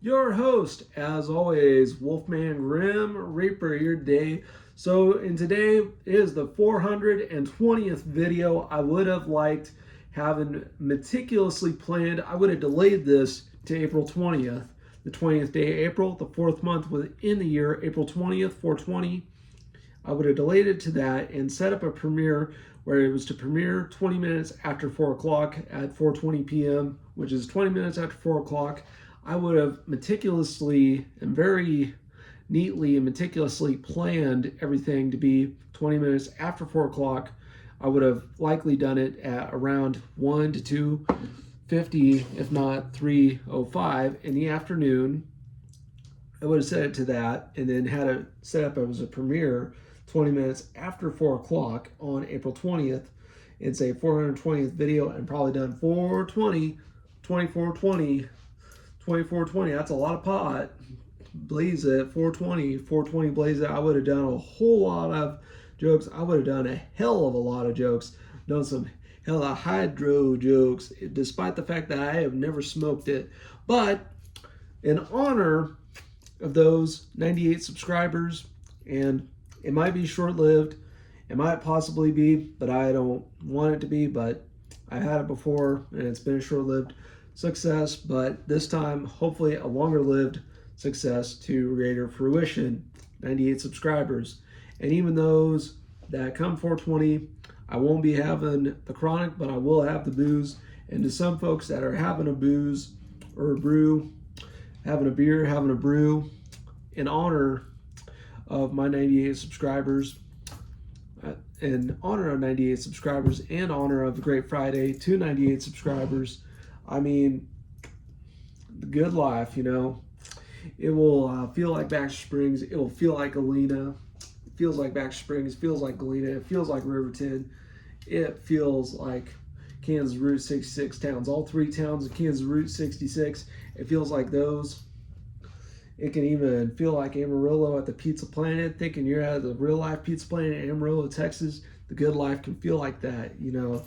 Your host, as always, Wolfman Grim Reaper here today. So, in today is the 420th video. I would have liked having meticulously planned. I would have delayed this to April 20th, the 20th day of April, the fourth month within the year, April 20th, 420. I would have delayed it to that and set up a premiere where it was to premiere 20 minutes after 4 o'clock at 4:20 p.m., which is 20 minutes after 4 o'clock. I would have meticulously and very neatly and meticulously planned everything to be 20 minutes after 4 o'clock. I would have likely done it at around 1 to 2:50, if not 3:05 in the afternoon. I would have set it to that and then had it set up as a premiere 20 minutes after 4 o'clock on April 20th. It's a 420th video and probably done 420, 2420, 2420. That's a lot of pot. Blaze it, 420, 420 blaze it. I would have done a whole lot of jokes. I would have done a hell of a lot of jokes. Done some hella hydro jokes, despite the fact that I have never smoked it. But in honor of those 98 subscribers, and it might be short-lived, it might possibly be, but I don't want it to be, but I've had it before and it's been a short-lived success, but this time hopefully a longer-lived success to greater fruition. 98 subscribers, and even those that come 420, I won't be having the chronic, but I will have the booze. And to some folks that are having a booze or a brew, having a beer, having a brew, in honor of my 98 subscribers, in honor of 98 subscribers, and honor of the Great Friday to 98 subscribers. I mean, the good life, you know. It will feel like Baxter Springs. It will feel like Galena. It feels like Baxter Springs. It feels like Galena. It feels like Riverton. It feels like Kansas Route 66 towns. All three towns of Kansas Route 66. It feels like those. It can even feel like Amarillo at the Pizza Planet, thinking you're at the real life Pizza Planet in Amarillo, Texas. The good life can feel like that, you know.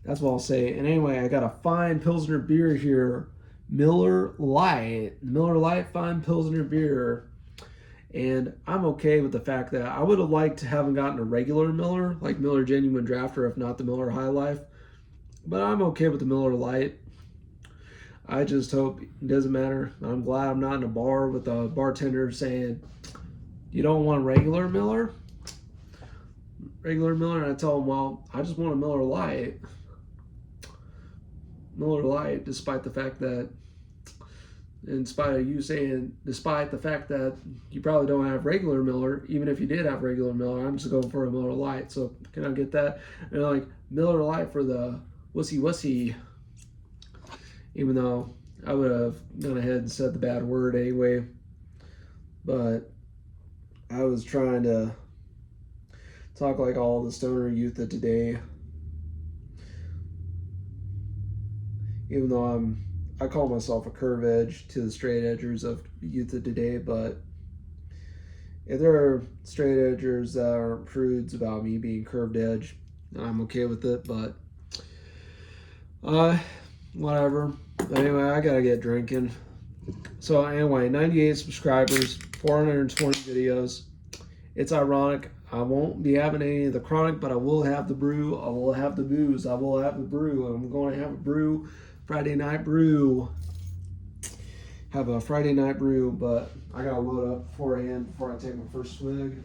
That's what I'll say. And anyway, I got a fine Pilsner beer here. Miller Lite fine Pilsner beer. And I'm okay with the fact that I would have liked to haven't gotten a regular Miller, like Miller Genuine Draft, or if not the Miller High Life. But I'm okay with the Miller Lite. I just hope it doesn't matter. I'm glad I'm not in a bar with a bartender saying, "You don't want regular Miller?" Regular Miller, and I tell them, "Well, I just want a Miller Lite." Miller Lite, despite the fact that, in spite of you saying, despite the fact that you probably don't have regular Miller, even if you did have regular Miller, I'm just going for a Miller Lite. So can I get that? And they're like, Miller Lite for the wussy. Even though I would have gone ahead and said the bad word anyway. But I was trying to talk like all the stoner youth of today. Even though I call myself a curve edge to the straight edgers of youth of today, but if there are straight edgers that aren't prudes about me being curved edge, I'm okay with it, but whatever. But anyway, I gotta get drinking. So anyway, 98 subscribers, 420 videos. It's ironic. I won't be having any of the chronic, but I will have the brew. I will have the booze. I will have the brew. I'm going to have a brew, Friday night brew. Have a Friday night brew, but I gotta load up beforehand before I take my first swig.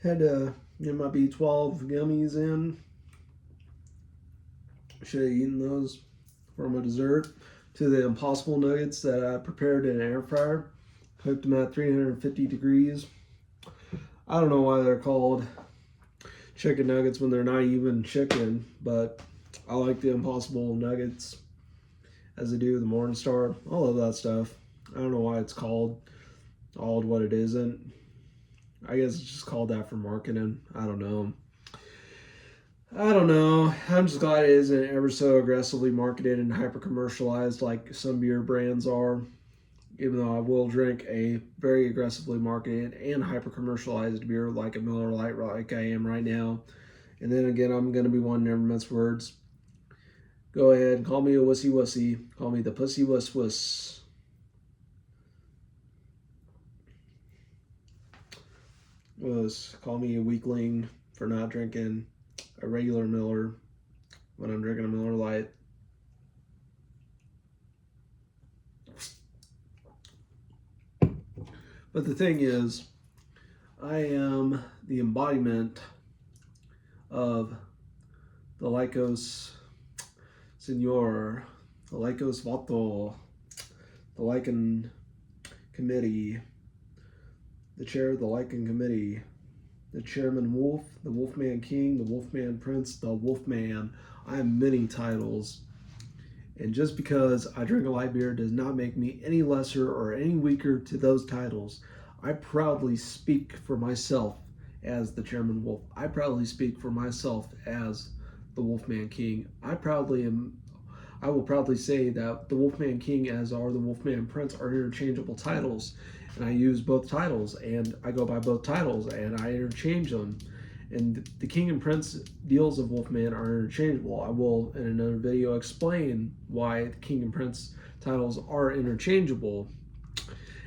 Had to get my B12 gummies in. Should have eaten those for my dessert. To the Impossible Nuggets that I prepared in an air fryer. Cooked them at 350 degrees. I don't know why they're called chicken nuggets when they're not even chicken, but I like the Impossible Nuggets as I do the Morningstar. I love that stuff. I don't know why it's called what it isn't. I guess it's just called that for marketing. I don't know. I'm just glad it isn't ever so aggressively marketed and hyper commercialized like some beer brands are. Even though I will drink a very aggressively marketed and hyper commercialized beer like a Miller Lite, like I am right now. And then again, I'm going to be one never mince words. Go ahead, call me a wussy wussy. Call me the pussy wuss wuss. Call me a weakling for not drinking a regular Miller when I'm drinking a Miller Lite. But the thing is, I am the embodiment of the Lycos Senor, the Lycos Vato, the Lycan Committee, the chair of the Lycan Committee, the Chairman Wolf, the Wolfman King, the Wolfman Prince, the Wolfman. I have many titles. And just because I drink a light beer does not make me any lesser or any weaker to those titles. I proudly speak for myself as the Chairman Wolf. I proudly speak for myself as the Wolfman King. I will proudly say that the Wolfman King as are the Wolfman Prince are interchangeable titles. And I use both titles and I go by both titles and I interchange them. And the King and Prince deals of Wolfman are interchangeable. I will, in another video, explain why the King and Prince titles are interchangeable.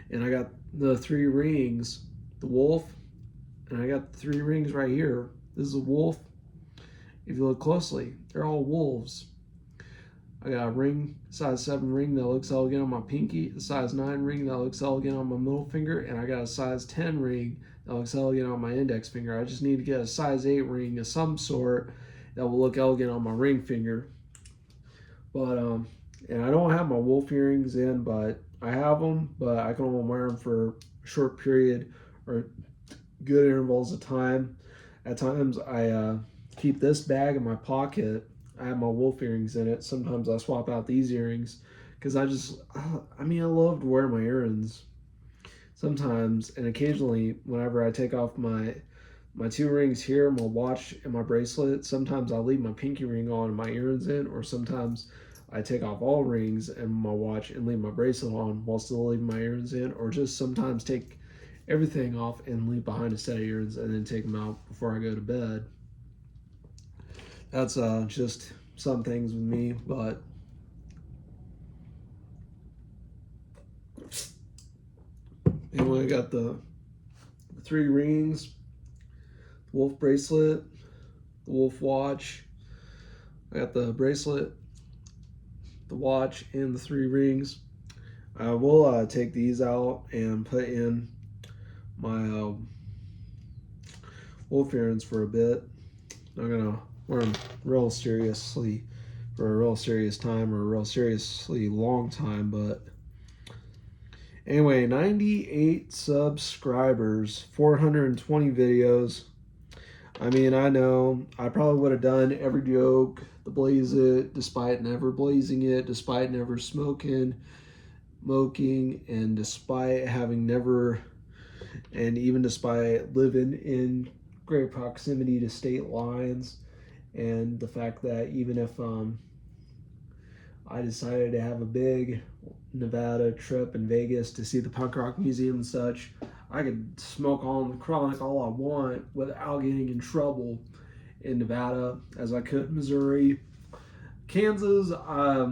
And I got the 3 rings, the wolf, and I got the 3 rings right here. This is a wolf. If you look closely, they're all wolves. I got a ring, size 7 ring that looks elegant on my pinky, a size 9 ring that looks elegant on my middle finger, and I got a size 10 ring that looks elegant on my index finger. I just need to get a size 8 ring of some sort that will look elegant on my ring finger. But, and I don't have my wolf earrings in, but I have them, but I can only wear them for a short period or good intervals of time. At times, I keep this bag in my pocket. I have my wolf earrings in it. Sometimes I swap out these earrings because I love to wear my earrings sometimes, and occasionally whenever I take off my 2 rings here, my watch and my bracelet, sometimes I leave my pinky ring on and my earrings in, or sometimes I take off all rings and my watch and leave my bracelet on while still leaving my earrings in, or just sometimes take everything off and leave behind a set of earrings and then take them out before I go to bed. That's just some things with me, but anyway, I got the 3 rings, the wolf bracelet, the wolf watch. I got the bracelet, the watch, and the 3 rings. I will take these out and put in my wolf earrings for a bit. I'm gonna wear them real seriously for a real serious time or a real seriously long time, but anyway, 98 subscribers, 420 videos. I mean, I know I probably would have done every joke to blaze it, despite never blazing it, despite never smoking, and despite having never, and even despite living in great proximity to state lines, and the fact that even if I decided to have a big Nevada trip in Vegas to see the Punk Rock Museum and such, I could smoke on the chronic all I want without getting in trouble in Nevada as I could in Missouri. Kansas, I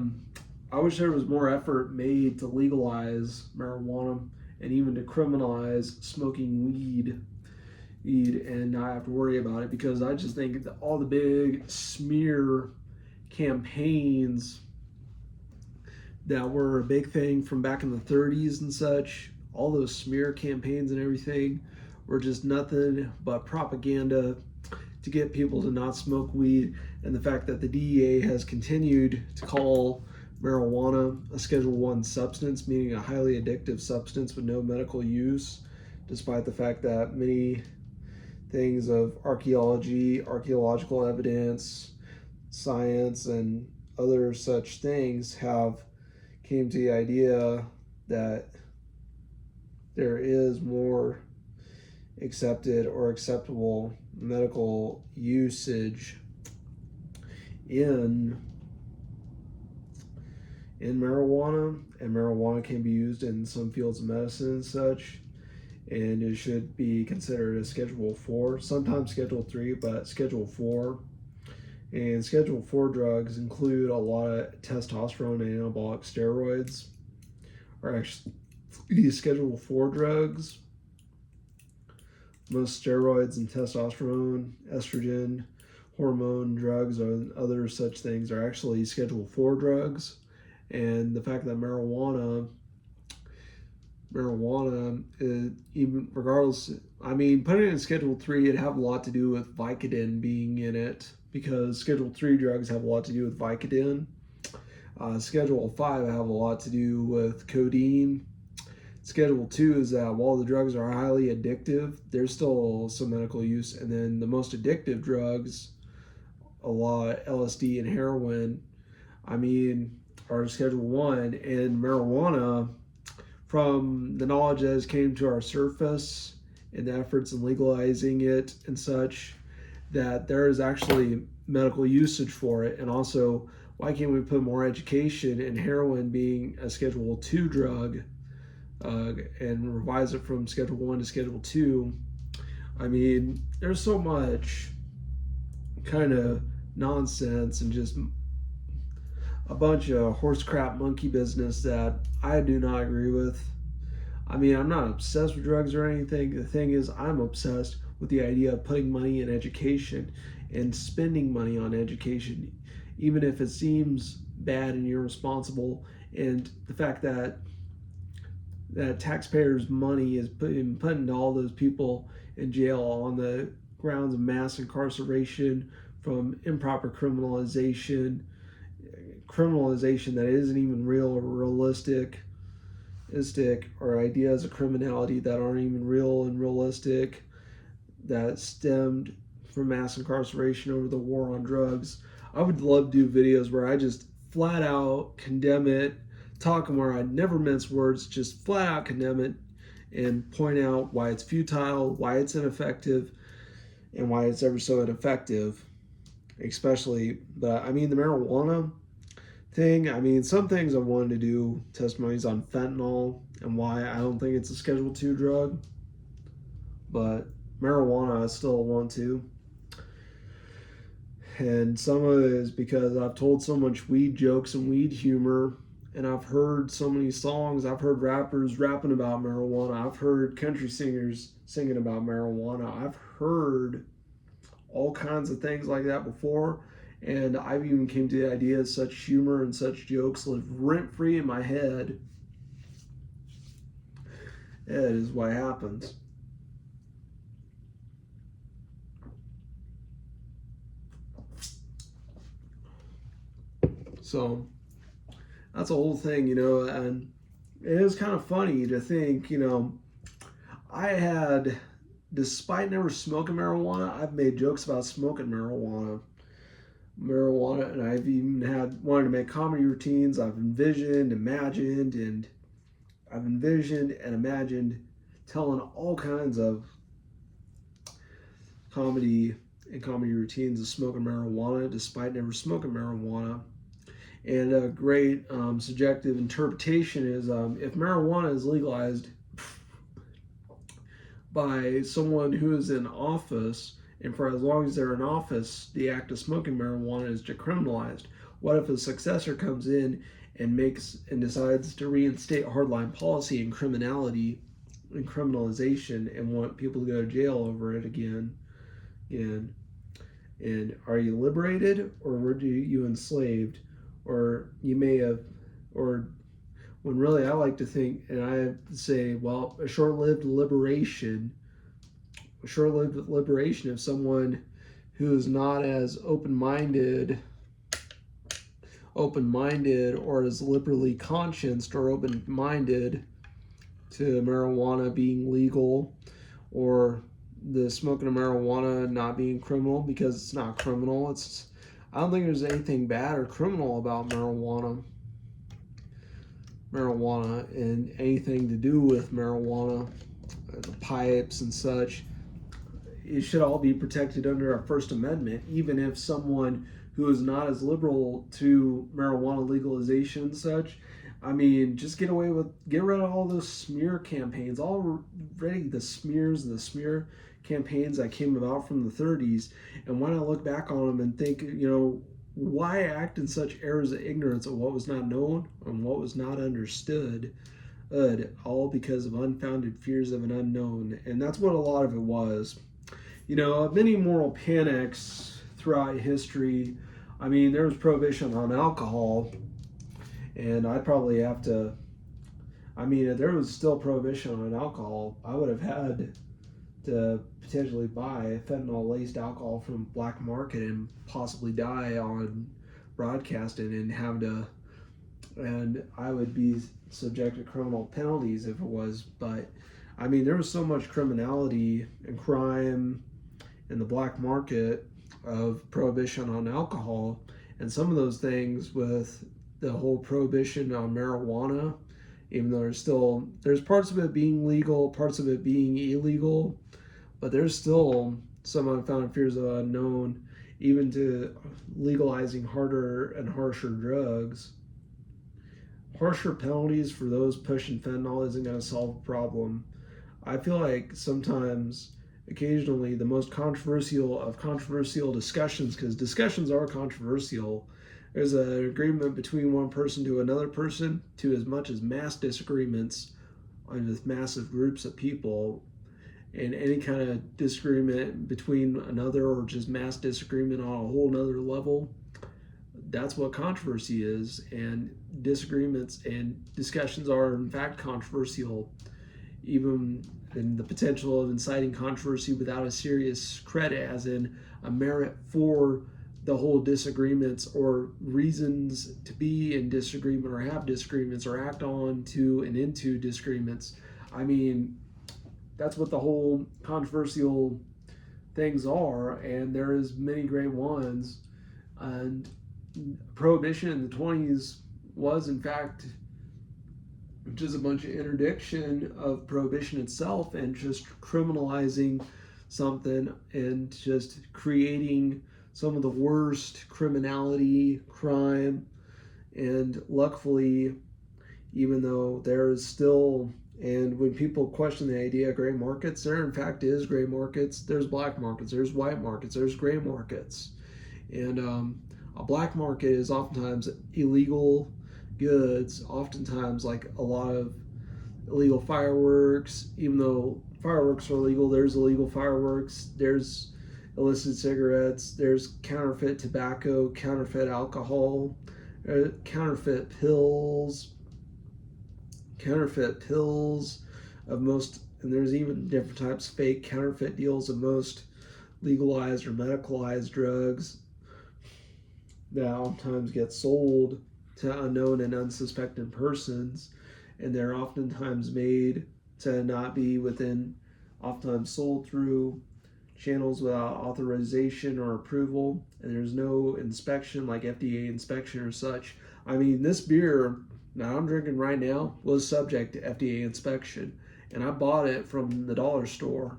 wish there was more effort made to legalize marijuana and even to criminalize smoking weed and not have to worry about it, because I just think that all the big smear campaigns that were a big thing from back in the 30s and such, all those smear campaigns and everything were just nothing but propaganda to get people to not smoke weed. And the fact that the DEA has continued to call marijuana a Schedule 1 substance, meaning a highly addictive substance with no medical use, despite the fact that many things of archaeology, archaeological evidence, science, and other such things have came to the idea that there is more accepted or acceptable medical usage in marijuana, and marijuana can be used in some fields of medicine and such, and it should be considered a Schedule 4, sometimes Schedule 3, but Schedule 4. And Schedule 4 drugs include a lot of testosterone and anabolic steroids, or actually these Schedule 4 drugs. Most steroids and testosterone, estrogen, hormone drugs, and other such things are actually Schedule 4 drugs. And the fact that marijuana is, even regardless, I mean, putting it in Schedule 3, it'd have a lot to do with Vicodin being in it, because Schedule 3 drugs have a lot to do with Vicodin. Schedule 5 have a lot to do with codeine. Schedule 2 is that while the drugs are highly addictive, there's still some medical use. And then the most addictive drugs, a lot, LSD and heroin, I mean, are Schedule 1. And marijuana, from the knowledge that has came to our surface and the efforts in legalizing it and such, that there is actually medical usage for it. And also, why can't we put more education in heroin being a Schedule 2 drug, and revise it from Schedule 1 to Schedule 2? I mean, there's so much kind of nonsense and just a bunch of horse crap monkey business that I do not agree with. I mean, I'm not obsessed with drugs or anything. The thing is, I'm obsessed with the idea of putting money in education and spending money on education, even if it seems bad and irresponsible. And the fact that taxpayers' money is put into all those people in jail on the grounds of mass incarceration from improper criminalization that isn't even real or realistic, or ideas of criminality that aren't even real and realistic, that stemmed from mass incarceration over the war on drugs. I would love to do videos where I just flat out condemn it, talking where I never mince words, just flat out condemn it and point out why it's futile, why it's ineffective, and why it's ever so ineffective. Especially, but I mean, the marijuana thing, I mean, some things I wanted to do testimonies on fentanyl and why I don't think it's a Schedule 2 drug, but marijuana I still want to. And some of it is because I've told so much weed jokes and weed humor, and I've heard so many songs. I've heard rappers rapping about marijuana. I've heard country singers singing about marijuana. I've heard all kinds of things like that before, and I've even came to the idea of such humor and such jokes live rent-free in my head. That is what happens. So that's the whole thing, and it is kind of funny to think, I had, despite never smoking marijuana, I've made jokes about smoking marijuana, and I've even wanted to make comedy routines. I've envisioned, imagined telling all kinds of comedy routines of smoking marijuana, despite never smoking marijuana. And a great subjective interpretation is if marijuana is legalized by someone who is in office, and for as long as they're in office, the act of smoking marijuana is decriminalized. What if a successor comes in and decides to reinstate hardline policy and criminalization and want people to go to jail over it again? And are you liberated, or were you enslaved? Or you may have, or when really I like to think, and I say, well, a short-lived liberation short-lived liberation if someone who is not as open-minded or is liberally conscienced or open-minded to marijuana being legal, or the smoking of marijuana not being criminal, because it's not criminal. I don't think there's anything bad or criminal about marijuana and anything to do with marijuana, the pipes and such. It should all be protected under our First Amendment, even if someone who is not as liberal to marijuana legalization and such. I mean, just get rid of all those smear campaigns. Already the smears and the smear campaigns that came about from the 30s. And when I look back on them and think, why act in such errors of ignorance of what was not known and what was not understood, all because of unfounded fears of an unknown. And that's what a lot of it was. Many moral panics throughout history. I mean, there was prohibition on alcohol, and I'd probably have to, if there was still prohibition on alcohol, I would have had to potentially buy fentanyl-laced alcohol from black market and possibly die on broadcasting and I would be subject to criminal penalties if it was. But I mean, there was so much criminality and crime in the black market of prohibition on alcohol, and some of those things with the whole prohibition on marijuana, even though there's parts of it being legal, parts of it being illegal, but there's still some unfounded fears of the unknown, even to legalizing harder and harsher drugs. Harsher penalties for those pushing fentanyl isn't going to solve the problem. I feel like occasionally, the most controversial of controversial discussions, because discussions are controversial, there's an agreement between one person to another person, to as much as mass disagreements with massive groups of people, and any kind of disagreement between another, or just mass disagreement on a whole nother level. That's what controversy is, and disagreements and discussions are in fact controversial, even in the potential of inciting controversy without a serious credit, as in a merit for the whole disagreements or reasons to be in disagreement or have disagreements or act on to and into disagreements. I mean, that's what the whole controversial things are, and there is many great ones. And prohibition in the 20s was in fact just a bunch of interdiction of prohibition itself, and just criminalizing something and just creating some of the worst criminality, crime. And luckily, even though there is still, and when people question the idea of gray markets, there in fact is gray markets. There's black markets, there's white markets, there's gray markets. And a black market is oftentimes illegal goods, oftentimes like a lot of illegal fireworks. Even though fireworks are legal, there's illegal fireworks, there's illicit cigarettes, there's counterfeit tobacco, counterfeit alcohol, counterfeit pills of most, and there's even different types of fake counterfeit deals of most legalized or medicalized drugs that oftentimes get sold to unknown and unsuspected persons, and they're oftentimes made to not be oftentimes sold through channels without authorization or approval, and there's no inspection like FDA inspection or such. I mean, this beer that I'm drinking right now was subject to FDA inspection, and I bought it from the dollar store,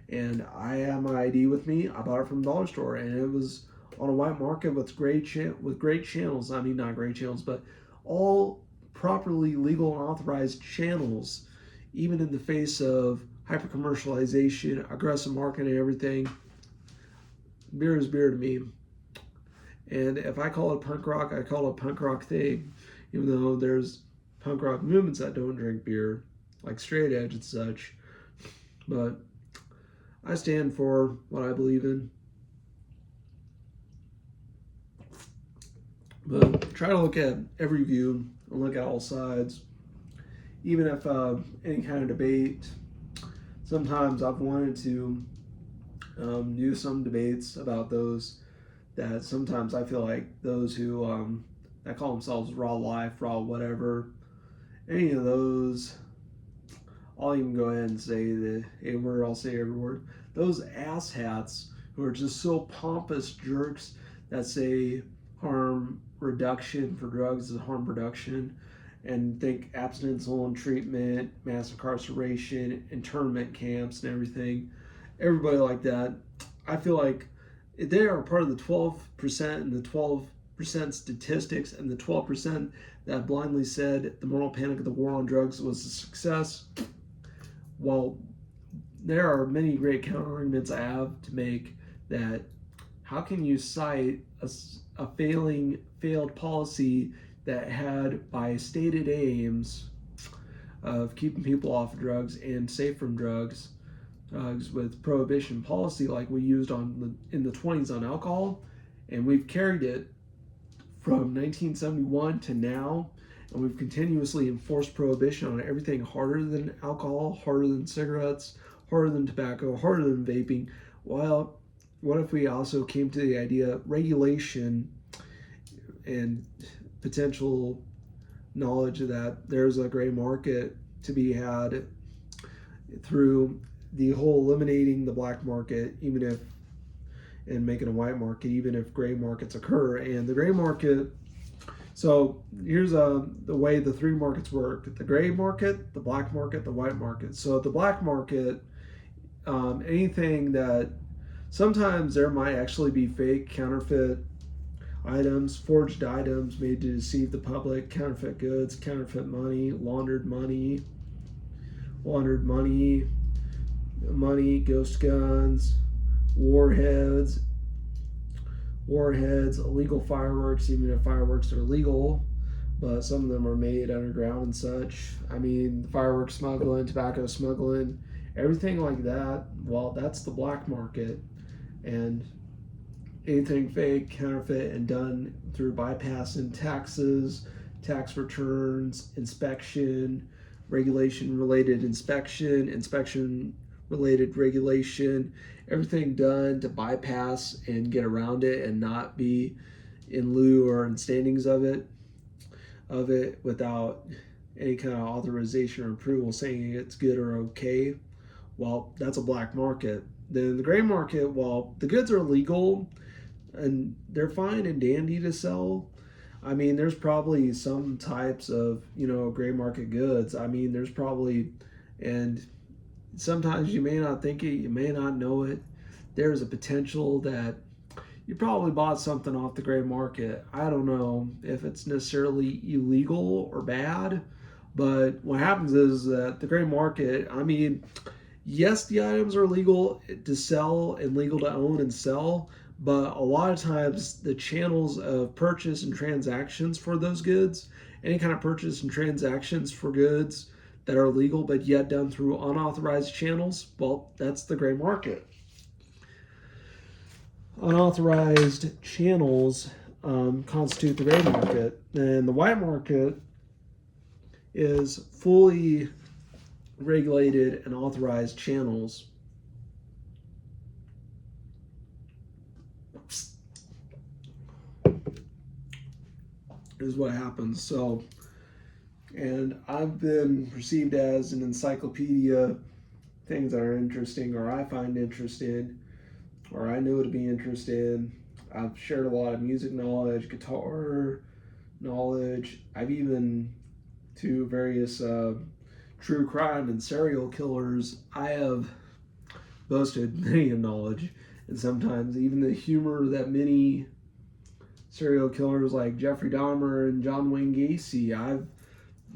and I have my ID with me. I bought it from the dollar store, and it was on a white market with great channels. I mean, not great channels, but all properly legal and authorized channels, even in the face of hyper commercialization, aggressive marketing, and everything. Beer is beer to me. And if I call it punk rock, I call it punk rock thing, even though there's punk rock movements that don't drink beer, like straight edge and such. But I stand for what I believe in. But try to look at every view and look at all sides. Even if any kind of debate, sometimes I've wanted to do some debates about those that sometimes I feel like those who that call themselves raw life, raw whatever, any of those, I'll even go ahead and say the A word, I'll say every word. Those asshats who are just so pompous jerks that say harm reduction for drugs is harm reduction and think abstinence only treatment, mass incarceration, internment camps, and everything. Everybody like that, I feel like they are part of the 12% and the 12% statistics and the 12% that blindly said the moral panic of the war on drugs was a success. Well, there are many great counter arguments I have to make that how can you cite a failed policy that had by stated aims of keeping people off of drugs and safe from drugs with prohibition policy like we used in the 20s on alcohol, and we've carried it from 1971 to now, and we've continuously enforced prohibition on everything harder than alcohol, harder than cigarettes, harder than tobacco, harder than vaping. Well, what if we also came to the idea regulation and potential knowledge that there's a gray market to be had through the whole eliminating the black market, even if, and making a white market, even if gray markets occur. And the gray market, so here's the way the three markets work: the gray market, the black market, the white market. So the black market, anything that sometimes there might actually be fake, counterfeit items, forged items made to deceive the public, counterfeit goods, counterfeit money, laundered money, ghost guns, warheads, illegal fireworks, even if fireworks are legal, but some of them are made underground and such. I mean, fireworks smuggling, tobacco smuggling, everything like that. Well, that's the black market. And anything fake, counterfeit, and done through bypassing taxes, tax returns, inspection, regulation-related inspection-related regulation, everything done to bypass and get around it and not be in lieu or in standings of it without any kind of authorization or approval saying it's good or okay. Well, that's a black market. Then the gray market, well, the goods are legal and they're fine and dandy to sell. I mean, there's probably some types of, gray market goods. I mean, there's probably, and sometimes you may not think it, you may not know it. There's a potential that you probably bought something off the gray market. I don't know if it's necessarily illegal or bad, but what happens is that the gray market, I mean, yes, the items are legal to sell and legal to own and sell, but a lot of times the channels of purchase and transactions for those goods, any kind of purchase and transactions for goods that are legal but yet done through unauthorized channels, well, that's the gray market. Unauthorized channels constitute the gray market, and the white market is fully regulated and authorized channels. Is what happens. So, and I've been perceived as an encyclopedia, things that are interesting or I find interesting or I know to be interested. I've shared a lot of music knowledge, guitar knowledge. I've even, to various true crime and serial killers, I have boasted many of knowledge, and sometimes even the humor that many serial killers like Jeffrey Dahmer and John Wayne Gacy, I've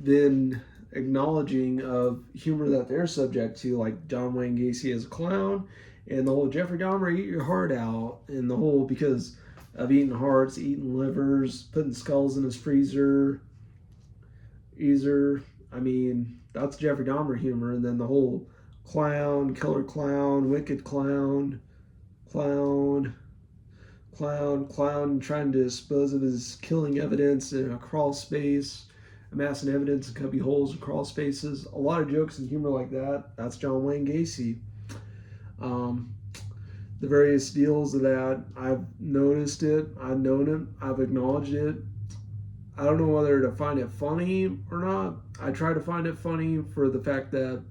been acknowledging of humor that they're subject to, like John Wayne Gacy as a clown, and the whole Jeffrey Dahmer eat your heart out, and the whole because of eating hearts, eating livers, putting skulls in his freezer. I mean, that's Jeffrey Dahmer humor, and then the whole clown, killer clown, wicked clown, trying to dispose of his killing evidence in a crawl space. amassing evidence in cubby holes and crawl spaces. A lot of jokes and humor like that. That's John Wayne Gacy. The various deals of that, I've noticed it, I've known it, I've acknowledged it. I don't know whether to find it funny or not. I try to find it funny for the fact that,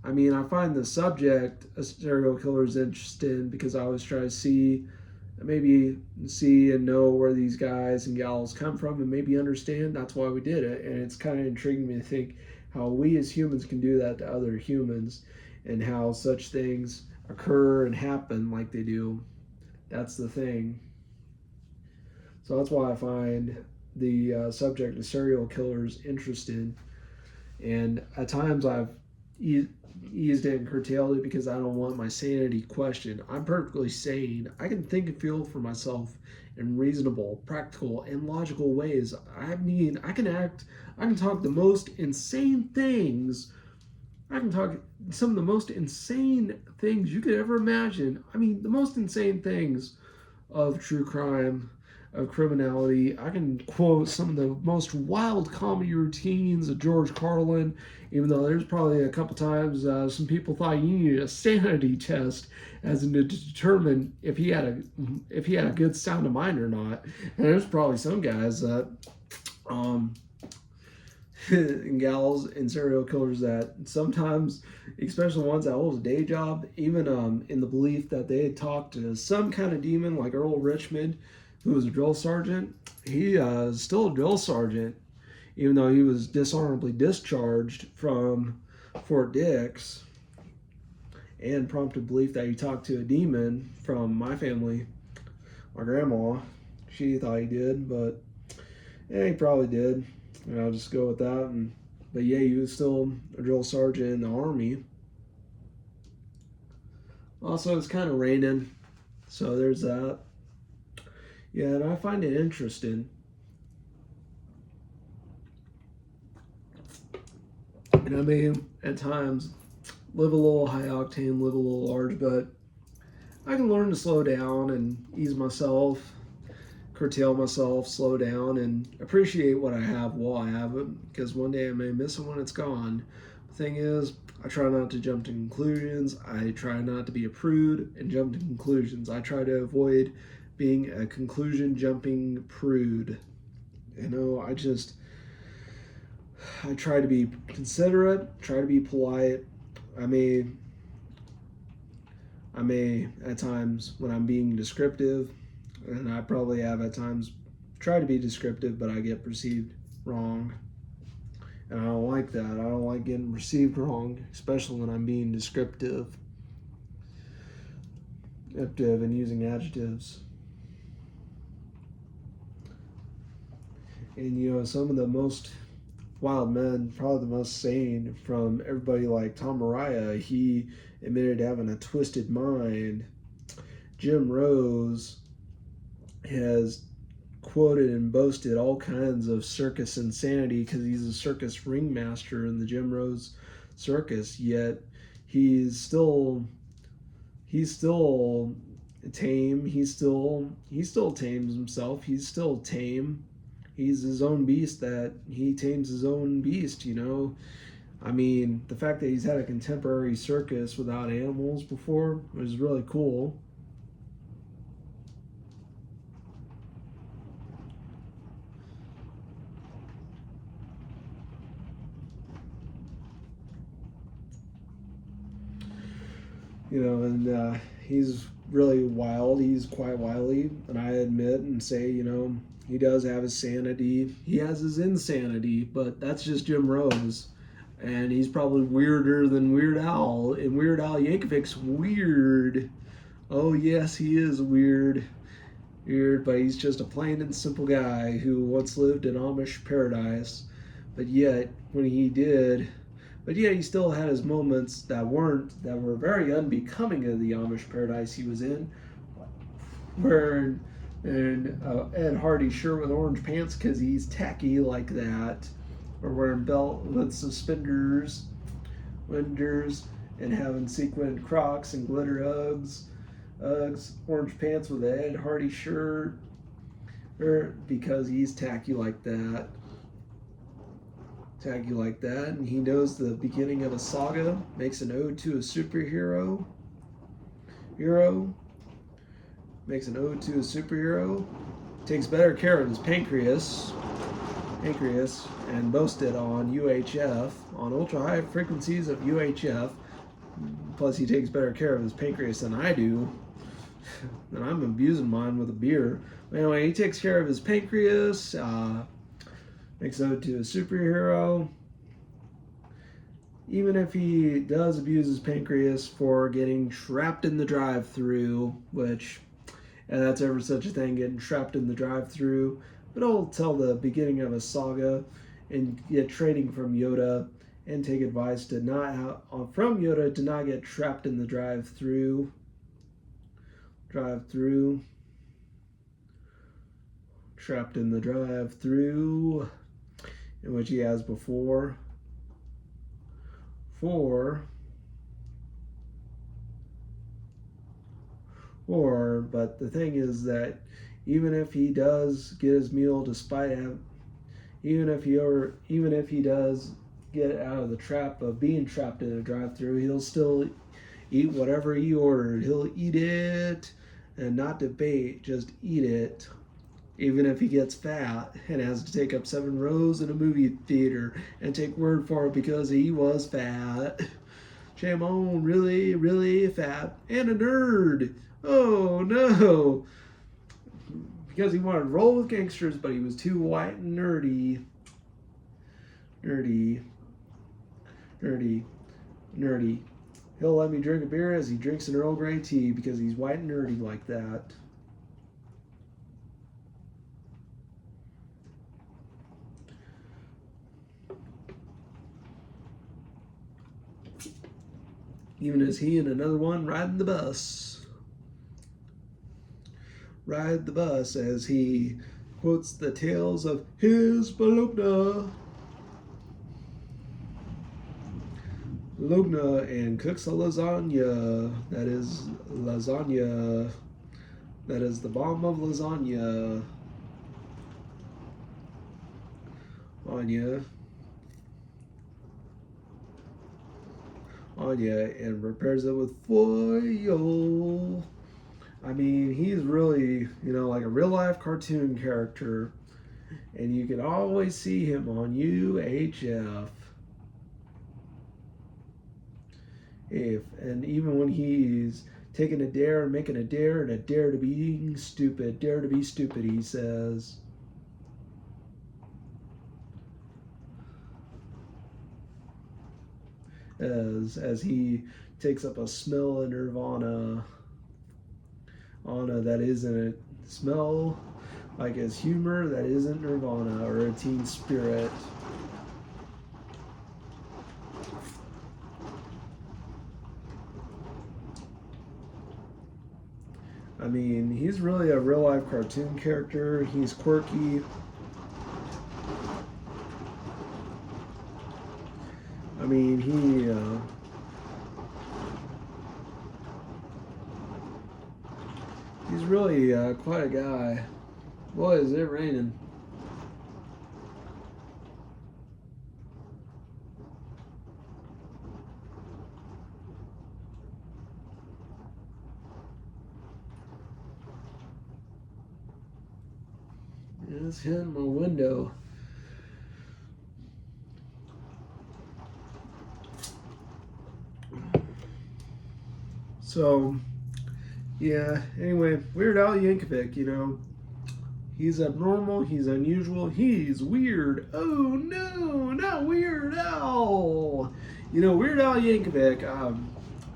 I find the subject of serial killers interesting because I always try to maybe see and know where these guys and gals come from and maybe understand. That's why we did it. And it's kind of intriguing me to think how we as humans can do that to other humans and how such things occur and happen like they do. That's the thing. So that's why I find the subject of serial killers interesting. And at times I've eased it and curtailed it because I don't want my sanity questioned. I'm perfectly sane. I can think and feel for myself in reasonable, practical, and logical ways. I can talk the most insane things. I can talk some of the most insane things you could ever imagine. The most insane things of true crime, of criminality. I can quote some of the most wild comedy routines of George Carlin, even though there's probably a couple times some people thought you needed a sanity test as in to determine if he had a good sound of mind or not. And there's probably some guys that and gals and serial killers that sometimes, especially ones that hold a day job, even in the belief that they had talked to some kind of demon like Earl Richmond, who was a drill sergeant. He is still a drill sergeant, even though he was dishonorably discharged from Fort Dix, and prompted belief that he talked to a demon from my family. My grandma, she thought he did, but yeah, he probably did. And I'll just go with that. But yeah, he was still a drill sergeant in the Army. Also, it's kind of raining, so there's that. Yeah, and I find it interesting. And I may, at times, live a little high octane, live a little large, but I can learn to slow down and ease myself, curtail myself, slow down, and appreciate what I have while I have it, because one day I may miss it when it's gone. The thing is, I try not to jump to conclusions. I try not to be a prude and jump to conclusions. I try to avoid being a conclusion jumping prude. I try to be considerate, try to be polite. I may at times when I'm being descriptive, and I probably have at times tried to be descriptive, but I get perceived wrong. And I don't like that. I don't like getting received wrong, especially when I'm being descriptive and using adjectives. And some of the most wild men, probably the most sane from everybody, like Tom Araya, he admitted having a twisted mind. Jim Rose has quoted and boasted all kinds of circus insanity because he's a circus ringmaster in the Jim Rose circus, yet he's still tame. He still tames himself. He's still tame. He's his own beast that he tames his own beast, the fact that he's had a contemporary circus without animals before was really cool. And he's really wild. He's quite wily, and I admit and say, he does have his sanity. He has his insanity, but that's just Jim Rose. And he's probably weirder than Weird Al. And Weird Al Yankovic's weird. Oh, yes, he is weird. But he's just a plain and simple guy who once lived in Amish paradise. But yet he still had his moments that were very unbecoming of the Amish paradise he was in. Wearing an Ed Hardy shirt with orange pants because he's tacky like that, or wearing belt with suspenders, and having sequined Crocs and glitter Uggs, orange pants with an Ed Hardy shirt, because he's tacky like that. tag you like that. And he knows the beginning of a saga, makes an ode to a superhero. Makes an ode to a superhero. Takes better care of his pancreas, and boasted on UHF, on ultra high frequencies of UHF. Plus, he takes better care of his pancreas than I do. And I'm abusing mine with a beer. But anyway, he takes care of his pancreas, makes ode to a superhero. Even if he does abuse his pancreas for getting trapped in the drive-thru, which, and that's ever such a thing, getting trapped in the drive-thru. But I'll tell the beginning of a saga and get training from Yoda and take advice to from Yoda to not get trapped in the drive-thru. Trapped in the drive-thru, in which he has before. But the thing is that even if he does get his meal, despite him, even if he does get out of the trap of being trapped in a drive-thru, he'll still eat whatever he ordered. He'll eat it and not debate, just eat it. Even if he gets fat and has to take up 7 rows in a movie theater and take word for it because he was fat. Shame on, really, really fat and a nerd. Oh no. Because he wanted to roll with gangsters, but he was too white and nerdy. He'll let me drink a beer as he drinks an Earl Grey tea because he's white and nerdy like that. Even as he and another one ride the bus as he quotes the tales of his Bologna and cooks a lasagna. That is lasagna. That is the bomb of lasagna. Anya, and prepares it with foil. I mean, he's really, like a real life cartoon character, and you can always see him on UHF. And even when he's taking a dare and making a dare and a dare to be stupid, he says. As he takes up a smell in Nirvana, that isn't it. Smell like his humor that isn't Nirvana or a teen spirit. I mean, he's really a real life cartoon character. He's quirky. I mean, he's really quite a guy. Boy, is it raining. It's hitting my window. So, yeah, anyway, Weird Al Yankovic, he's abnormal, he's unusual, he's weird. Oh no, not Weird Al. Weird Al Yankovic,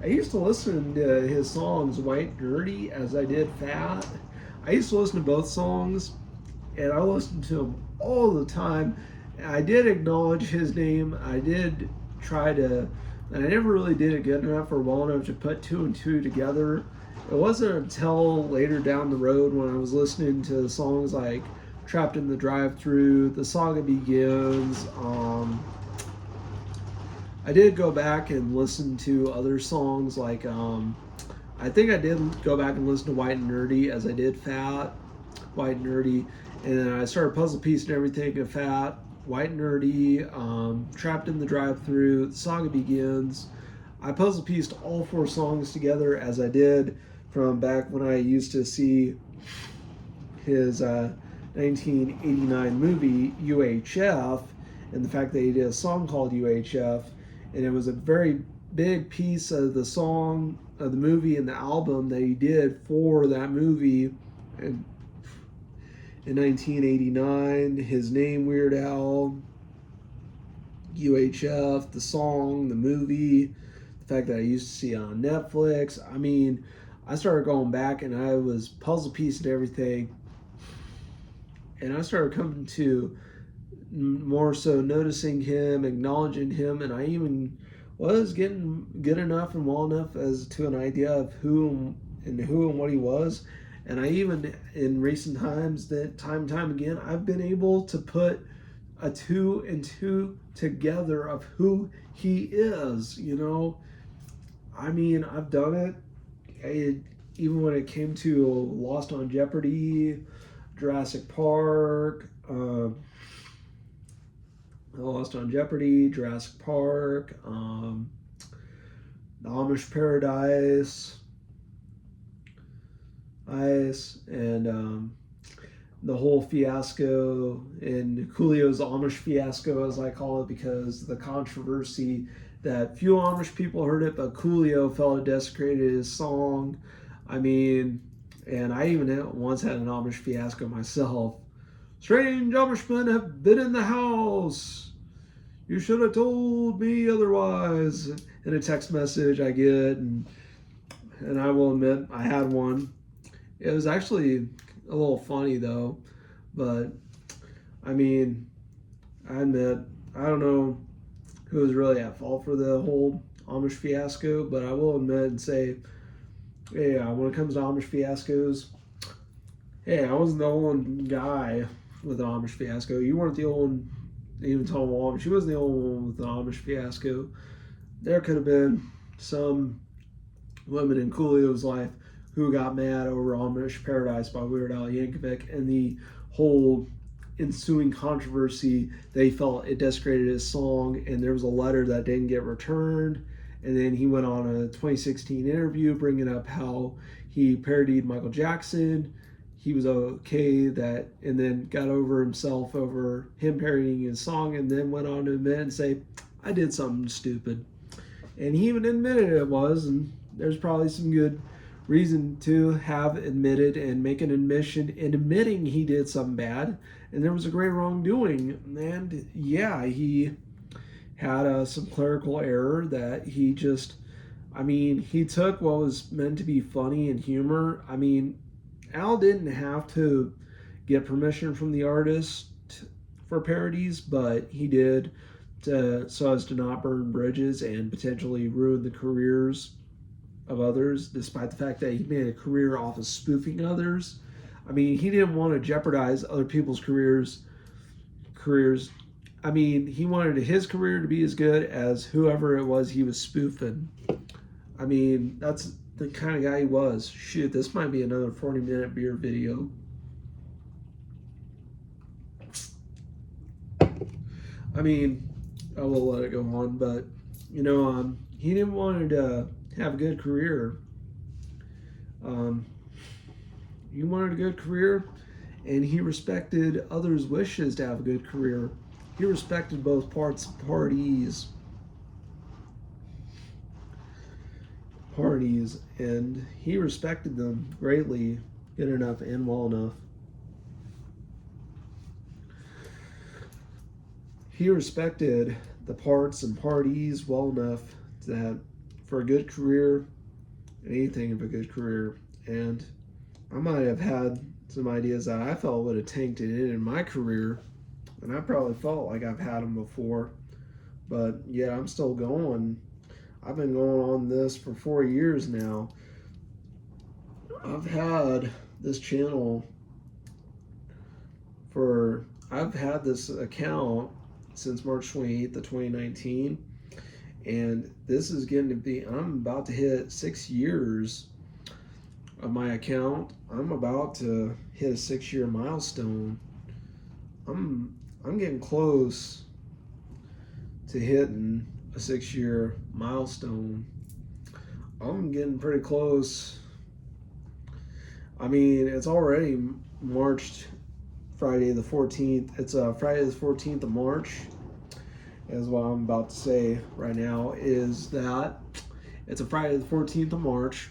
I used to listen to his songs White Dirty as I did Fat. I used to listen to both songs, and I listened to them all the time. I did acknowledge his name. I did try to, and I never really did it good enough or well enough to put 2 and 2 together. It wasn't until later down the road when I was listening to songs like Trapped in the Drive-Thru, The Saga Begins. I did go back and listen to other songs like, I think I did go back and listen to White and Nerdy as I did Fat, White and Nerdy. And then I started puzzle piecing everything to Fat, White Nerdy, Trapped in the Drive-Thru, The Saga Begins. I puzzle pieced all 4 songs together as I did from back when I used to see his 1989 movie UHF, and the fact that he did a song called UHF, and it was a very big piece of the song of the movie and the album that he did for that movie. And in 1989, his name, Weird Al, UHF, the song, the movie, the fact that I used to see it on Netflix. I mean, I started going back and I was puzzle piecing everything, and I started coming to more so noticing him, acknowledging him, and I even was getting good enough and well enough as to an idea of who and what he was. And I even, in recent times, that time and time again, I've been able to put a 2 and 2 together of who he is, you know. I mean, I've done it. Even when it came to Lost on Jeopardy, Jurassic Park, Lost on Jeopardy, Jurassic Park, the Amish Paradise, and the whole fiasco, and Coolio's Amish fiasco, as I call it, because the controversy that few Amish people heard it, but Coolio felt it desecrated his song. I mean, and I even once had an Amish fiasco myself. Strange Amishmen have been in the house. You should have told me otherwise. In a text message I get, and I will admit I had one. It was actually a little funny though, but I mean, I admit I don't know who was really at fault for the whole Amish fiasco, but I will admit and say, hey, when it comes to Amish fiascos, hey, I wasn't the only guy with an Amish fiasco. You weren't the only, even Tom Amish, she wasn't the only one with an Amish fiasco. There could have been some women in Coolio's life who got mad over Amish Paradise by Weird Al Yankovic and the whole ensuing controversy. They felt it desecrated his song, and there was a letter that didn't get returned. And then he went on a 2016 interview bringing up how he parodied Michael Jackson. He was okay that, and then got over himself over him parodying his song, and then went on to admit and say, I did something stupid. And he even admitted it was, and there's probably some good reason to have admitted and make an admission in admitting he did something bad, and there was a great wrongdoing. And yeah, he had some clerical error that he just, I mean, he took what was meant to be funny and humor. I mean, Al didn't have to get permission from the artist for parodies, but he did so as to not burn bridges and potentially ruin the careers of others, despite the fact that he made a career off of spoofing others. I mean, he didn't want to jeopardize other people's careers. I mean, he wanted his career to be as good as whoever it was he was spoofing. I mean, that's the kind of guy he was. Shoot, this might be another 40-minute beer video. I mean, I will let it go on, but, you know, he didn't want to have a good career. He wanted a good career, and he respected others' wishes to have a good career. He respected both parties, and he respected them greatly, good enough and well enough. He respected the parts and parties well enough that for a good career, anything of a good career, and I might have had some ideas that I felt would have tanked it in my career, and I probably felt like I've had them before, but yeah, I'm still going. I've been going on this for 4 years now. I've had this channel I've had this account since March 28th of 2019, and this is getting to be, I'm about to hit 6 years of my account. I'm about to hit a 6-year milestone. I'm getting close to hitting a 6-year milestone. I'm getting pretty close. I mean, it's already March, Friday the 14th. It's Friday the 14th of March. Is what I'm about to say right now, is that it's a Friday the 14th of March.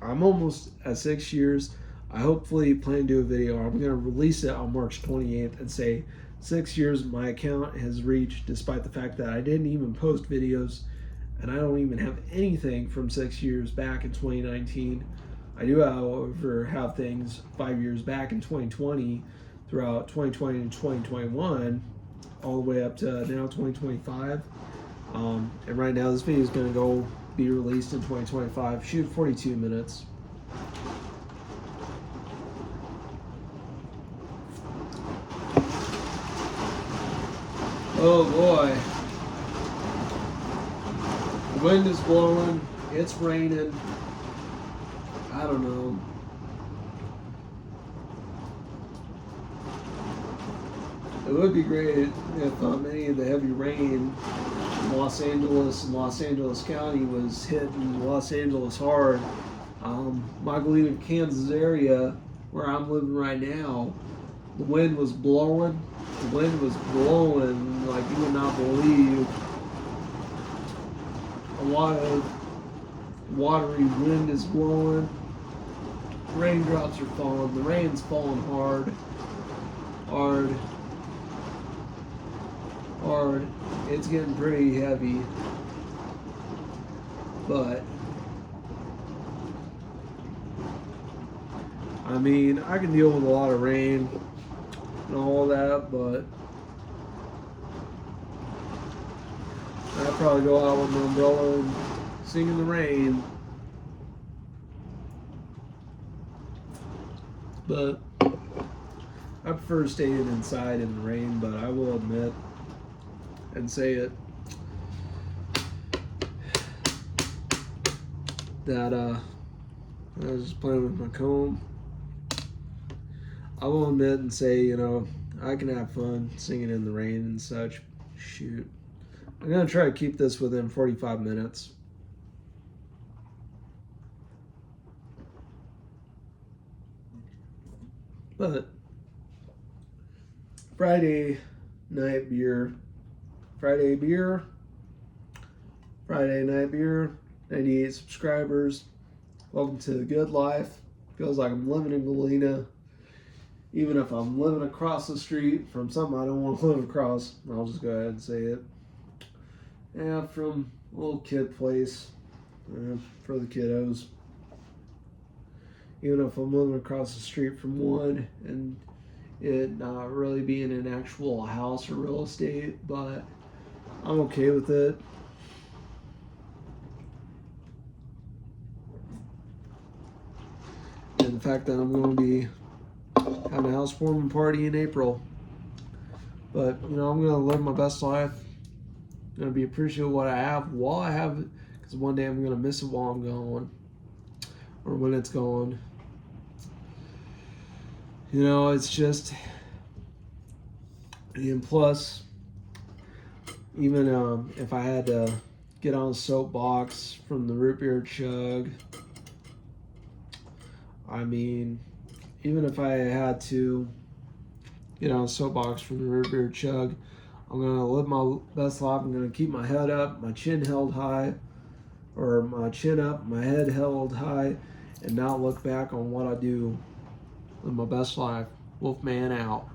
I'm almost at 6 years. I hopefully plan to do a video. I'm going to release it on March 28th and say 6 years my account has reached, despite the fact that I didn't even post videos and I don't even have anything from 6 years back in 2019. I do, however, have things 5 years back in 2020, throughout 2020 and 2021, all the way up to now 2025. And right now this video is going to be released in 2025. Shoot 42 minutes. Oh boy. The wind is blowing. It's raining. I don't know. It would be great if any of the heavy rain in Los Angeles and Los Angeles County was hitting Los Angeles hard. My Galena, Kansas area, where I'm living right now, the wind was blowing. The wind was blowing like you would not believe. A lot of watery wind is blowing. Raindrops are falling. The rain's falling hard. It's getting pretty heavy. But I mean, I can deal with a lot of rain and all that, but I'd probably go out with an umbrella and sing in the rain. But I prefer staying inside in the rain, but I will admit and say it that I was just playing with my comb. I will admit and say, you know, I can have fun singing in the rain and such. Shoot. I'm going to try to keep this within 45 minutes. But Friday night beer, Friday night beer, 98 subscribers. Welcome to the good life. Feels like I'm living in Galena. Even if I'm living across the street from something I don't want to live across, I'll just go ahead and say it. Yeah, from a little kid place for the kiddos. Even if I'm living across the street from one and it not really being an actual house or real estate, but I'm okay with it. And the fact that I'm going to be having a housewarming party in April. But, you know, I'm going to live my best life. I'm going to be appreciative of what I have while I have it, because one day I'm going to miss it while I'm gone, or when it's gone. You know, it's just, and plus, even if I had to get on a soapbox from the root beer chug, I mean, even if I had to get on a soapbox from the root beer chug, I'm going to live my best life. I'm going to keep my head up, my chin held high, or my chin up, my head held high, and not look back on what I do. Live my best life. Wolfman out.